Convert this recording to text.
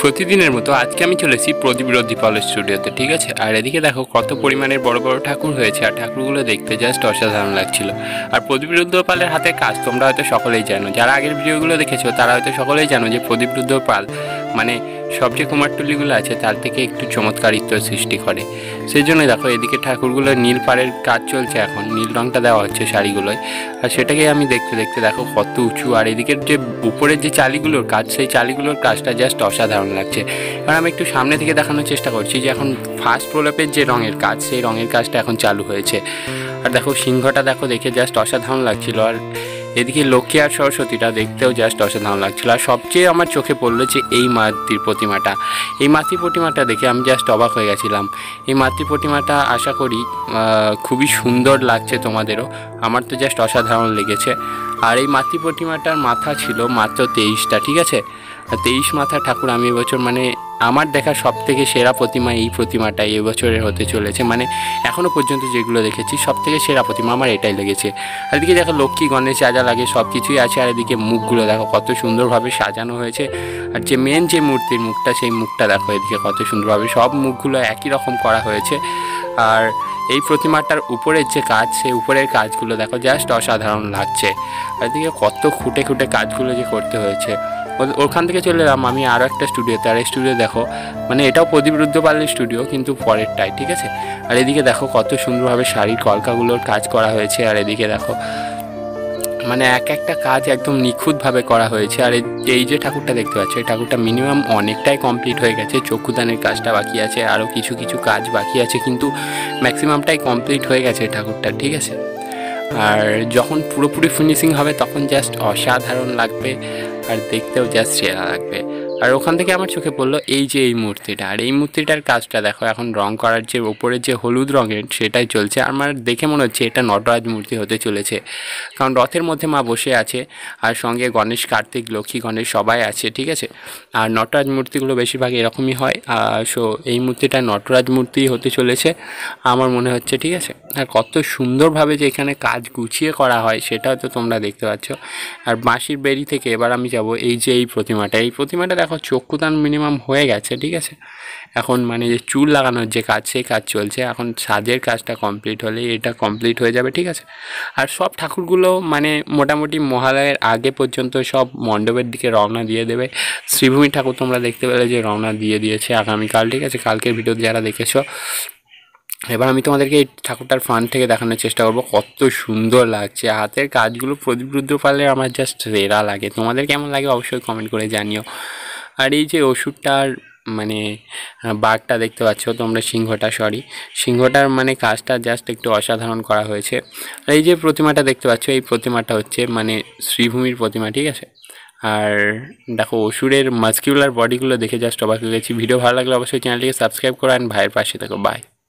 প্রতিদিনের মতো আজকে আমি চলেছি প্রদীপ দীপাবলি স্টুডিওতে, ঠিক আছে। আর এদিকে দেখো কত পরিমাণের বড় বড় ঠাকুর হয়েছে, আর ঠাকুরগুলো দেখতে জাস্ট অসাধারণ লাগছিল। আর প্রদীপ রুদ্রপালের হাতে কাজ তোমরা হয়তো সকলেই জানো, যারা আগের ভিডিওগুলো দেখেছো তারা হয়তো সকলেই জানো যে প্রদীপ রুদ্রপাল মানে সব যে কুমারটুলিগুলো আছে তার থেকে একটু চমৎকারিত্ব সৃষ্টি করে। সেই জন্য দেখো এদিকে ঠাকুরগুলো নীল পাড়ের কাজ চলছে, এখন নীল রঙটা দেওয়া হচ্ছে শাড়িগুলোয়। আর সেটাকে আমি দেখতে দেখতে দেখো কত উঁচু, আর এদিকের যে উপরের যে চালিগুলোর কাজ, সেই চালিগুলোর কাজটা জাস্ট অসাধারণ লাগছে। এবার আমি একটু সামনে থেকে দেখানোর চেষ্টা করছি যে এখন ফার্স্ট প্রলেপের যে রঙের কাজ, সেই রঙের কাজটা এখন চালু হয়েছে। আর দেখো সিংহটা দেখো দেখে জাস্ট অসাধারণ লাগছিল। আর এদিকে লক্ষ্মী আর সরস্বতীটা দেখতেও জাস্ট অসাধারণ লাগছিল। আর সবচেয়ে আমার চোখে পড়লো যে এই মাতৃ প্রতিমাটা, এই মাতৃ প্রতিমাটা দেখে আমি জাস্ট অবাক হয়ে গেছিলাম। এই মাতৃ প্রতিমাটা আশা করি খুবই সুন্দর লাগছে তোমাদেরও, আমার তো জাস্ট অসাধারণ লেগেছে। আর এই মাতৃ প্রতিমাটার মাথা ছিল মাত্র 23টা, ঠিক আছে। 23 মাথা ঠাকুর আমি এবছর মানে আমার দেখা সব থেকে সেরা প্রতিমা এই প্রতিমাটাই এবছরের হতে চলেছে। মানে এখনও পর্যন্ত যেগুলো দেখেছি সব থেকে সেরা প্রতিমা আমার এটাই লেগেছে। আর এদিকে দেখো লক্ষ্মী গণেশ যা যা লাগে সব কিছুই আছে। আর এদিকে মুখগুলো দেখো কত সুন্দরভাবে সাজানো হয়েছে। আর যে মেন যে মূর্তির মুখটা, সেই মুখটা দেখো এদিকে কত সুন্দরভাবে সব মুখগুলো একই রকম করা হয়েছে। আর এই প্রতিমাটার উপরের যে কাজ, সেই উপরের কাজগুলো দেখো জাস্ট অসাধারণ লাগছে। আর এদিকে কত খুঁটে খুঁটে কাজগুলো যে করতে হয়েছে। ওখান থেকে চলে এলাম আমি আরও একটা স্টুডিওতে। আর এই স্টুডিও দেখো মানে এটাও প্রদীপ রুদ্রপালের স্টুডিও, কিন্তু পরেরটাই, ঠিক আছে। আর এদিকে দেখো কত সুন্দরভাবে শাড়ির কলকাগুলোর কাজ করা হয়েছে। আর এদিকে দেখো মানে এক একটা কাজ একদম নিখুঁতভাবে করা হয়েছে। আর এই যে ঠাকুরটা দেখতে পাচ্ছ, এই ঠাকুরটা মিনিমাম অনেকটাই কমপ্লিট হয়ে গেছে। চক্ষুদানের কাজটা বাকি আছে, আরও কিছু কিছু কাজ বাকি আছে, কিন্তু ম্যাক্সিমামটাই কমপ্লিট হয়ে গেছে ঠাকুরটা, ঠিক আছে। আর যখন পুরোপুরি ফিনিশিং হবে তখন জাস্ট অসাধারণ লাগবে, আর দেখতেও জাস্ট সেরা লাগবে। আর ওখান থেকে আমার চোখে পড়লো এই যে এই মূর্তিটা, আর এই মূর্তিটার কাজটা দেখো এখন রং করার যে ওপরের যে হলুদ রঙের সেটাই চলছে। আমার দেখে মনে হচ্ছে এটা নটরাজ মূর্তি হতে চলেছে, কারণ রথের মধ্যে মা বসে আছে আর সঙ্গে গণেশ, কার্তিক, লক্ষ্মী, গণেশ সবাই আছে, ঠিক আছে। আর নটরাজ মূর্তিগুলো বেশিরভাগ এরকমই হয়। সো এই মূর্তিটা নটরাজ মূর্তি হতে চলেছে আমার মনে হচ্ছে, ঠিক আছে। আর কত সুন্দরভাবে যে এখানে কাজ গুছিয়ে করা হয় সেটাও তো তোমরা দেখতে পাচ্ছ। আর বাঁশির বেরি থেকে এবার আমি যাব এই যে এই প্রতিমাটা দেখো চক্ষুদান মিনিমাম হয়ে গেছে, ঠিক আছে। এখন মানে যে চুল লাগানোর যে কাজ, সেই কাজ চলছে। এখন সাজের কাজটা কমপ্লিট হলে এটা কমপ্লিট হয়ে যাবে, ঠিক আছে। আর সব ঠাকুরগুলো মানে মোটামুটি মহালয়ের আগে পর্যন্ত সব মণ্ডপের দিকে রওনা দিয়ে দেবে। শ্রীভূমি ঠাকুর তোমরা দেখতে পেলে যে রওনা দিয়ে দিয়েছে আগামীকাল, ঠিক আছে। কালকের ভিডিও যারা দেখেছো, এবার আমি তোমাদেরকে এই ঠাকুরটার ফ্রন্ট থেকে দেখানোর চেষ্টা করবো কত সুন্দর লাগছে। হাতের কাজগুলো প্রদীপ রুদ্রপালের আমার জাস্ট সেরা লাগে। তোমাদের কেমন লাগে অবশ্যই কমেন্ট করে জানিও। আর এই যে ওষুধটার মানে বাঘটা দেখতে পাচ্ছ তোমরা, সিংহটার মানে কাজটা জাস্ট একটু অসাধারণ করা হয়েছে। আর এই যে প্রতিমাটা দেখতে পাচ্ছ, এই প্রতিমাটা হচ্ছে মানে শ্রীভূমির প্রতিমা, ঠিক আছে। আর দেখো অসুরের মাস্কিউলার বডিগুলো দেখে জাস্ট অবাক হয়ে গেছি। ভিডিও ভালো লাগলে অবশ্যই চ্যানেলটিকে সাবস্ক্রাইব করো, অ্যান্ড ভাইয়ের পাশে থাকো। বাই।